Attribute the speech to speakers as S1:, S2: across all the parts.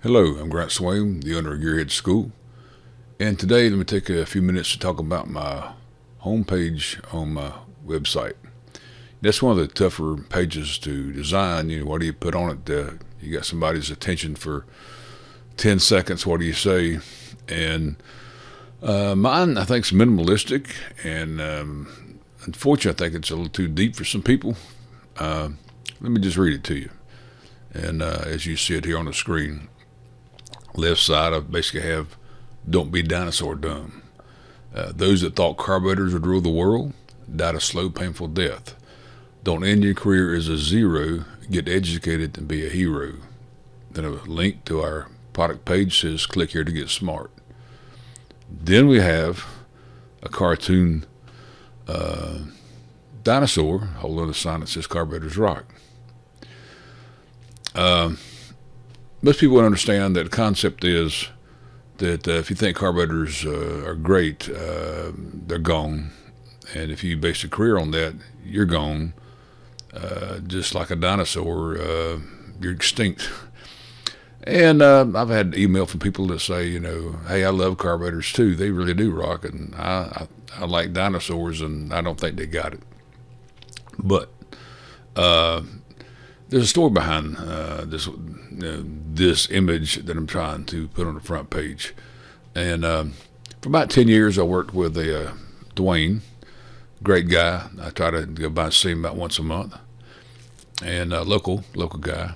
S1: Hello, I'm Grant Swain, the owner of Gearhead School, and today let me take a few minutes to talk about my homepage on my website. That's one of the tougher pages to design. What do you put on it? You got somebody's attention for 10 seconds. What do you say? And mine, I think, is minimalistic, and unfortunately, I think it's a little too deep for some people. Let me just read it to you. And as you see it here on the screen, left side, I basically have, "Don't be dinosaur dumb. Those that thought carburetors would rule the world died a slow, painful death. Don't end your career as a zero. Get educated and be a hero." Then a link to our product page says, "Click here to get smart." Then we have a cartoon dinosaur holding a sign that says "Carburetors Rock." Most people would understand that the concept is that if you think carburetors are great, they're gone. And if you base a career on that, you're gone. Just like a dinosaur, you're extinct. And I've had email from people that say, "Hey, I love carburetors too. They really do rock, and I like dinosaurs, and I don't think they got it." But there's a story behind this image that I'm trying to put on the front page. And for about 10 years, I worked with Dwayne, great guy. I try to go by and see him about once a month, and local guy.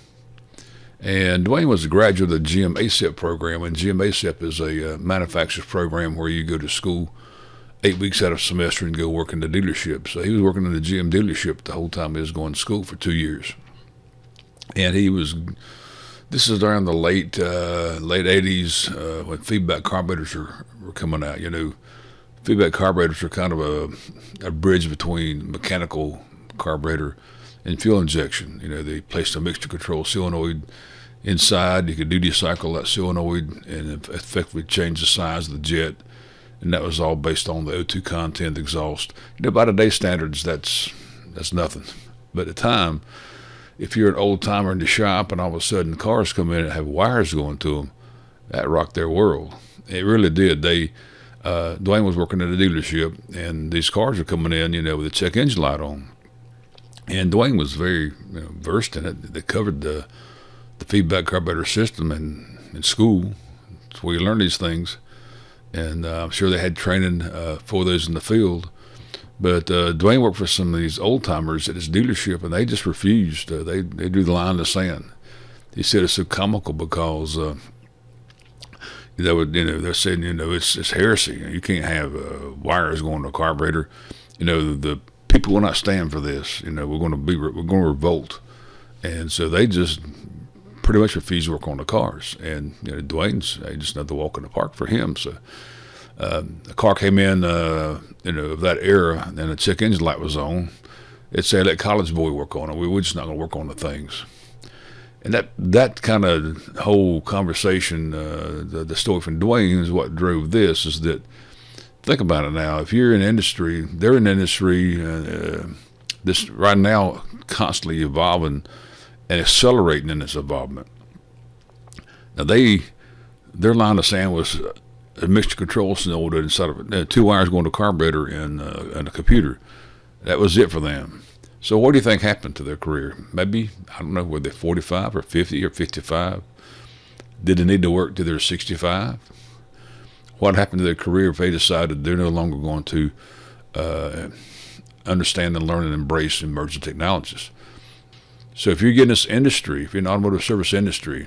S1: And Dwayne was a graduate of the GM ASEP program, and GM ASEP is a manufacturer's program where you go to school 8 weeks out of semester and go work in the dealership. So he was working in the GM dealership the whole time he was going to school for 2 years. And this is around the late 80s when feedback carburetors were coming out. Feedback carburetors are kind of a bridge between mechanical carburetor and fuel injection. They placed a mixture control solenoid inside. You could duty cycle that solenoid and effectively change the size of the jet. And that was all based on the O2 content, the exhaust. By today's standards, that's nothing. But at the time, if you're an old timer in the shop and all of a sudden cars come in and have wires going to them, that rocked their world. It really did. Dwayne was working at a dealership, and these cars are coming in, with a check engine light on. And Dwayne was very versed in it. They covered the feedback carburetor system in school. That's where you learn these things. And I'm sure they had training for those in the field. But Dwayne worked for some of these old timers at his dealership, and they just refused. They drew the line in the sand. He said it's so comical because they're saying it's heresy. You can't have wires going to a carburetor. The people will not stand for this. We're going to revolt, and so they just pretty much refused to work on the cars. And Dwayne's just another walk in the park for him. So. A car came in, of that era, and the check engine light was on. It said, "Let college boy work on it. We're just not going to work on the things." And that kind of whole conversation, the story from Dwayne is what drove this. Is that, think about it now. If you're in industry, they're in industry. This right now constantly evolving and accelerating in its involvement. Now their line of sand was a mixture control solenoid inside of it, 2 wires going to a carburetor and a computer. That was it for them. So what do you think happened to their career? Maybe, I don't know, were they 45 or 50 or 55? Did they need to work till they're 65? What happened to their career if they decided they're no longer going to understand and learn and embrace emerging technologies? So if you're getting this industry, if you're in the automotive service industry,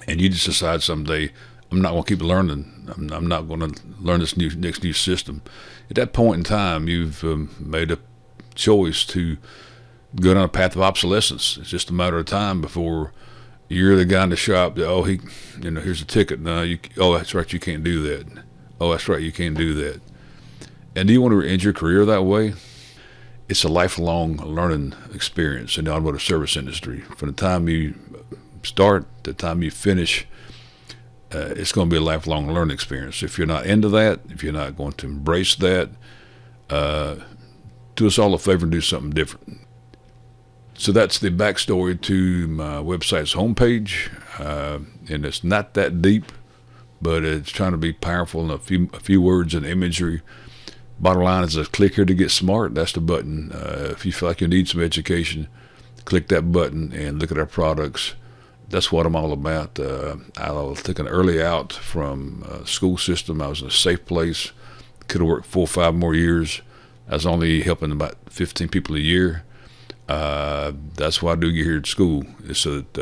S1: and you just decide someday, I'm not going to keep learning. I'm not going to learn this next new system. At that point in time, you've made a choice to go down a path of obsolescence. It's just a matter of time before you're the guy in the shop that, here's a ticket. No, that's right, you can't do that. Oh, that's right, you can't do that. And do you want to end your career that way? It's a lifelong learning experience in the automotive service industry. From the time you start to the time you finish, it's going to be a lifelong learning experience. If you're not into that, if you're not going to embrace that, do us all a favor and do something different. So that's the backstory to my website's homepage, and it's not that deep, but it's trying to be powerful in a few words and imagery. Bottom line is a click here to get smart. That's the button. If you feel like you need some education, click that button and look at our products. That's what I'm all about. I was taken early out from school system. I was in a safe place. Could have worked 4 or 5 more years. I was only helping about 15 people a year. That's why I do Gearhead School, is so that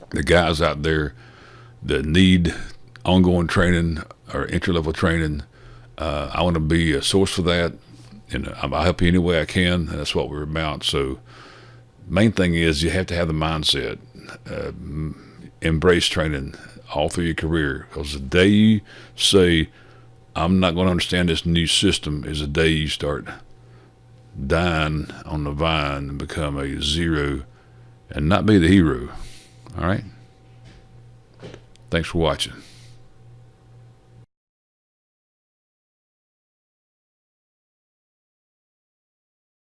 S1: the guys out there that need ongoing training or entry-level training, I want to be a source for that, and I'll help you any way I can, and that's what we're about. So main thing is you have to have the mindset. Embrace training all through your career, because the day you say, I'm not going to understand this new system, is the day you start dying on the vine and become a zero and not be the hero. All right? Thanks for watching.